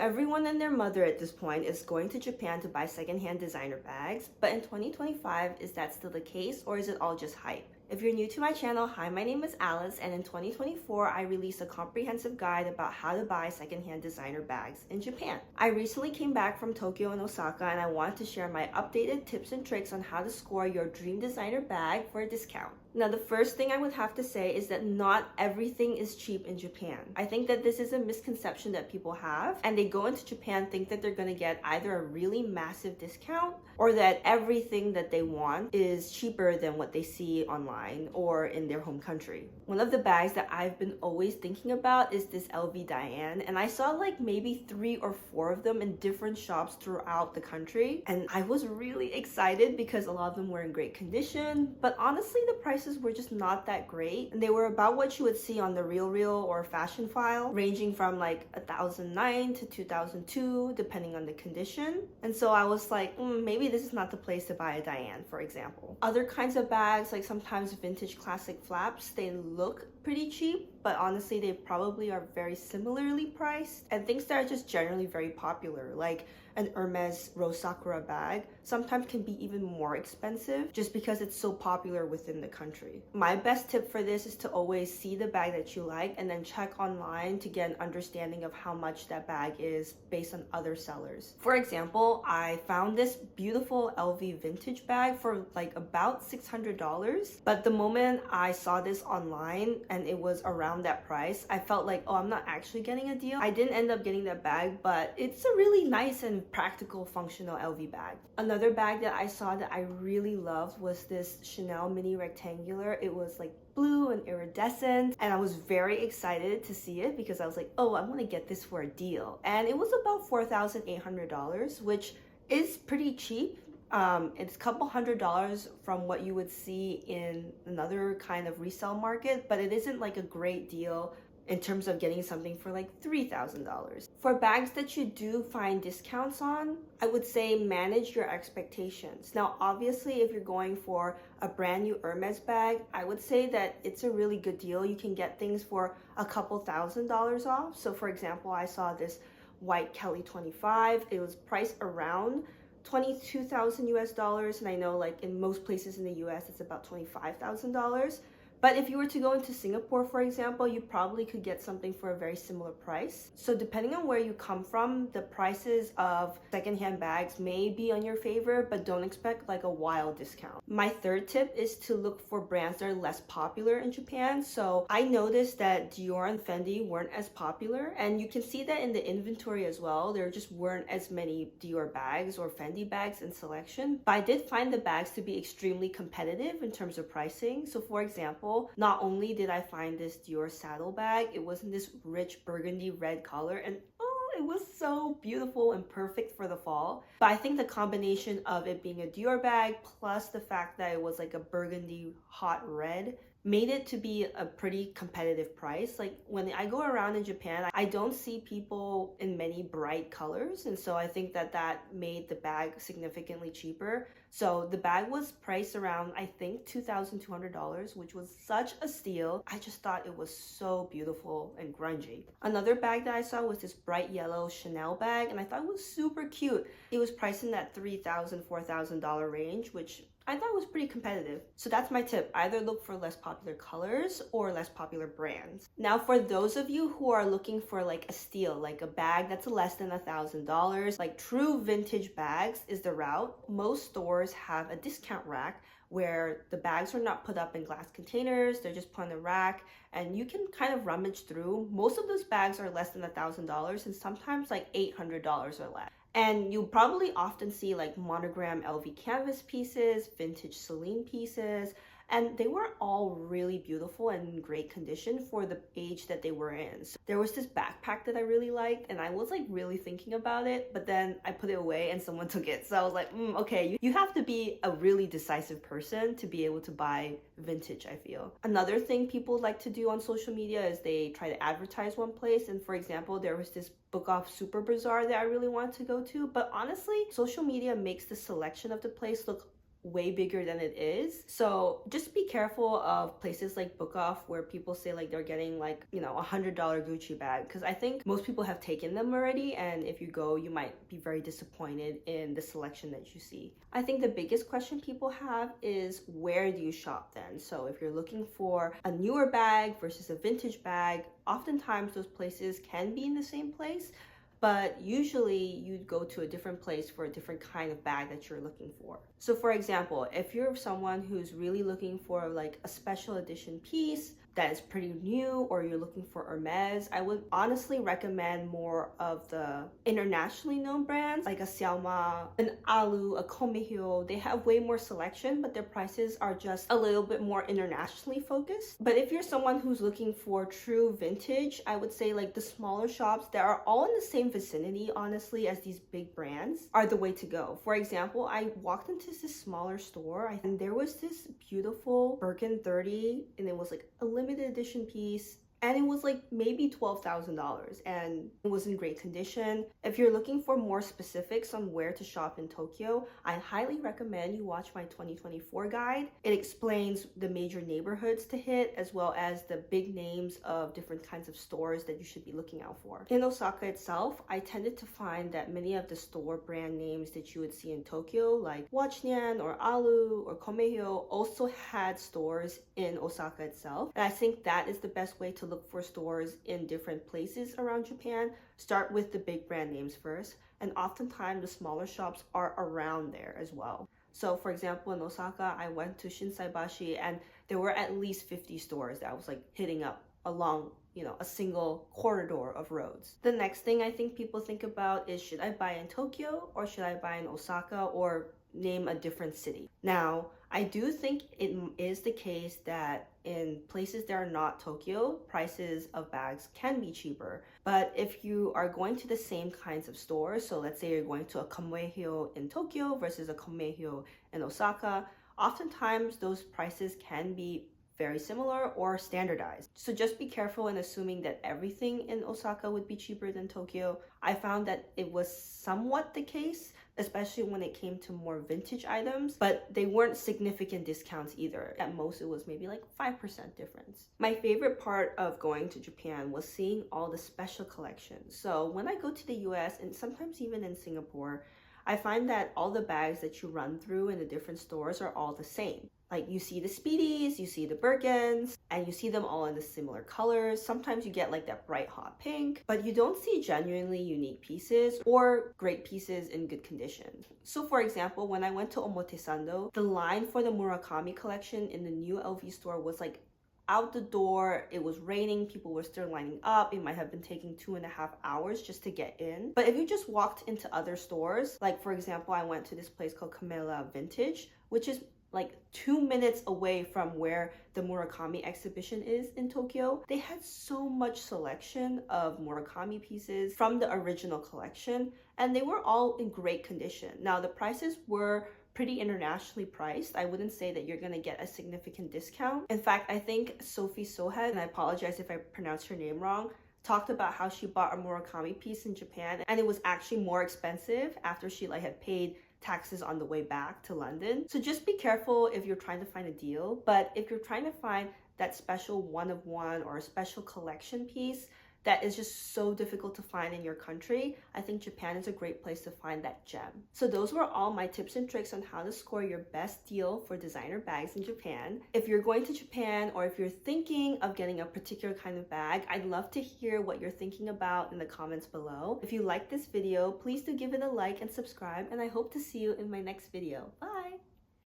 Everyone and their mother at this point is going to Japan to buy secondhand designer bags, but in 2025, is that still the case or is it all just hype? If you're new to my channel, hi, my name is Alice, and in 2024, I released a comprehensive guide about how to buy secondhand designer bags in Japan. I recently came back from Tokyo and Osaka, and I wanted to share my updated tips and tricks on how to score your dream designer bag for a discount. Now, the first thing I would have to say is that not everything is cheap in Japan. I think that this is a misconception that people have, and they go into Japan think that they're going to get either a really massive discount or that everything that they want is cheaper than what they see online or in their home country. One of the bags that I've been always thinking about is this LV Diane, and I saw like maybe 3 or 4 of them in different shops throughout the country, and I was really excited because a lot of them were in great condition, but honestly the prices were just not that great, and they were about what you would see on the RealReal or Fashion File, ranging from like 1,009 to 2,002 depending on the condition. And so I was like, maybe this is not the place to buy a Diane, for example. Other kinds of bags, like sometimes vintage classic flaps, they look pretty cheap, but honestly they probably are very similarly priced. And things that are just generally very popular, like an Hermes Rose Sakura bag, sometimes can be even more expensive just because it's so popular within the country. My best tip for this is to always see the bag that you like and then check online to get an understanding of how much that bag is based on other sellers. For example, I found this beautiful LV vintage bag for like about $600, but the moment I saw this online and it was around that price, I felt like, oh, I'm not actually getting a deal. I didn't end up getting that bag, but it's a really nice and practical, functional LV bag. Another bag that I saw that I really loved was this Chanel mini rectangular. It was like blue and iridescent, and I was very excited to see it because I was like, oh, I'm gonna get this for a deal. And it was about $4,800, which is pretty cheap. It's a couple $100s from what you would see in another kind of resale market, but it isn't like a great deal in terms of getting something for like $3,000. For bags that you do find discounts on, I would say manage your expectations. Now, obviously, if you're going for a brand new Hermes bag, I would say that it's a really good deal. You can get things for a couple $1,000s off. So for example, I saw this white Kelly 25. It was priced around 22,000 US dollars, and I know like in most places in the US it's about $25,000. But if you were to go into Singapore, for example, you probably could get something for a very similar price. So depending on where you come from, the prices of secondhand bags may be on your favor, but don't expect like a wild discount. My third tip is to look for brands that are less popular in Japan. So I noticed that Dior and Fendi weren't as popular, and you can see that in the inventory as well. There just weren't as many Dior bags or Fendi bags in selection. But I did find the bags to be extremely competitive in terms of pricing. So for example, not only did I find this Dior saddle bag, it was in this rich burgundy red color, and oh, it was so beautiful and perfect for the fall. But I think the combination of it being a Dior bag plus the fact that it was like a burgundy hot red made it to be a pretty competitive price. Like when I go around in Japan, I don't see people in many bright colors, and so I think that that made the bag significantly cheaper. So the bag was priced around, I think, $2,200, which was such a steal. I just thought it was so beautiful and grungy. Another bag that I saw was this bright yellow Chanel bag, and I thought it was super cute. It was priced in that $3,000, $4,000 range, which I thought was pretty competitive. So that's my tip. Either look for less popular colors or less popular brands. Now, for those of you who are looking for like a steal, like a bag that's less than $1,000, like true vintage bags is the route. Most stores have a discount rack where the bags are not put up in glass containers, they're just put on a rack, and you can kind of rummage through. Most of those bags are less than $1,000 and sometimes like $800 or less. And you'll probably often see like monogram LV canvas pieces, vintage Celine pieces, and they were all really beautiful and in great condition for the age that they were in. So there was this backpack that I really liked, and I was like really thinking about it, but then I put it away and someone took it. So I was like, okay, you have to be a really decisive person to be able to buy vintage, I feel. Another thing people like to do on social media is they try to advertise one place. And for example, there was this Book Off Super Bazaar that I really wanted to go to, but honestly, social media makes the selection of the place look way bigger than it is. So just be careful of places like Book Off where people say like they're getting like, you know, $100 Gucci bag, because I think most people have taken them already, and if you go, you might be very disappointed in the selection that you see. I think the biggest question people have is, where do you shop then? So if you're looking for a newer bag versus a vintage bag, oftentimes those places can be in the same place, but usually you'd go to a different place for a different kind of bag that you're looking for. So for example, if you're someone who's really looking for like a special edition piece that is pretty new, or you're looking for Hermes, I would honestly recommend more of the internationally known brands like a Xiaoma, an Alu, a Komehyo. They have way more selection, but their prices are just a little bit more internationally focused. But if you're someone who's looking for true vintage, I would say like the smaller shops that are all in the same vicinity, honestly, as these big brands are the way to go. For example, I walked into this smaller store and there was this beautiful Birkin 30, and it was like a limited edition piece, and it was like maybe $12,000, and it was in great condition. If you're looking for more specifics on where to shop in Tokyo, I highly recommend you watch my 2024 guide. It explains the major neighborhoods to hit, as well as the big names of different kinds of stores that you should be looking out for. In Osaka itself, I tended to find that many of the store brand names that you would see in Tokyo, like Watchnyan or Alu or Komehyo, also had stores in Osaka itself. And I think that is the best way to look for stores in different places around Japan. Start with the big brand names first, and oftentimes the smaller shops are around there as well. So for example, in Osaka, I went to Shinsaibashi and there were at least 50 stores that I was like hitting up along, you know, a single corridor of roads. The next thing I think people think about is, should I buy in Tokyo or should I buy in Osaka, or name a different city? Now, I do think it is the case that in places that are not Tokyo, prices of bags can be cheaper. But if you are going to the same kinds of stores, so let's say you're going to a Komehyo in Tokyo versus a Komehyo in Osaka, oftentimes those prices can be very similar or standardized. So just be careful in assuming that everything in Osaka would be cheaper than Tokyo. I found that it was somewhat the case, especially when it came to more vintage items, but they weren't significant discounts either. At most, it was maybe like 5% difference. My favorite part of going to Japan was seeing all the special collections. So when I go to the US, and sometimes even in Singapore, I find that all the bags that you run through in the different stores are all the same. Like, you see the Speedies, you see the Birkins, and you see them all in the similar colors. Sometimes you get like that bright hot pink, but you don't see genuinely unique pieces or great pieces in good condition. So for example, when I went to Omotesando, the line for the Murakami collection in the new LV store was like out the door. It was raining, people were still lining up. It might have been taking 2.5 hours just to get in. But if you just walked into other stores, like for example, I went to this place called Camilla Vintage, which is like 2 minutes away from where the Murakami exhibition is in Tokyo. They had so much selection of Murakami pieces from the original collection, and they were all in great condition. Now, the prices were pretty internationally priced. I wouldn't say that you're gonna get a significant discount. In fact, I think Sophie Sohed, and I apologize if I pronounced her name wrong, talked about how she bought a Murakami piece in Japan and it was actually more expensive after she like had paid taxes on the way back to London. So just be careful if you're trying to find a deal. But if you're trying to find that special one of one or a special collection piece that is just so difficult to find in your country, I think Japan is a great place to find that gem. So those were all my tips and tricks on how to score your best deal for designer bags in Japan. If you're going to Japan, or if you're thinking of getting a particular kind of bag, I'd love to hear what you're thinking about in the comments below. If you like this video, please do give it a like and subscribe, and I hope to see you in my next video. Bye!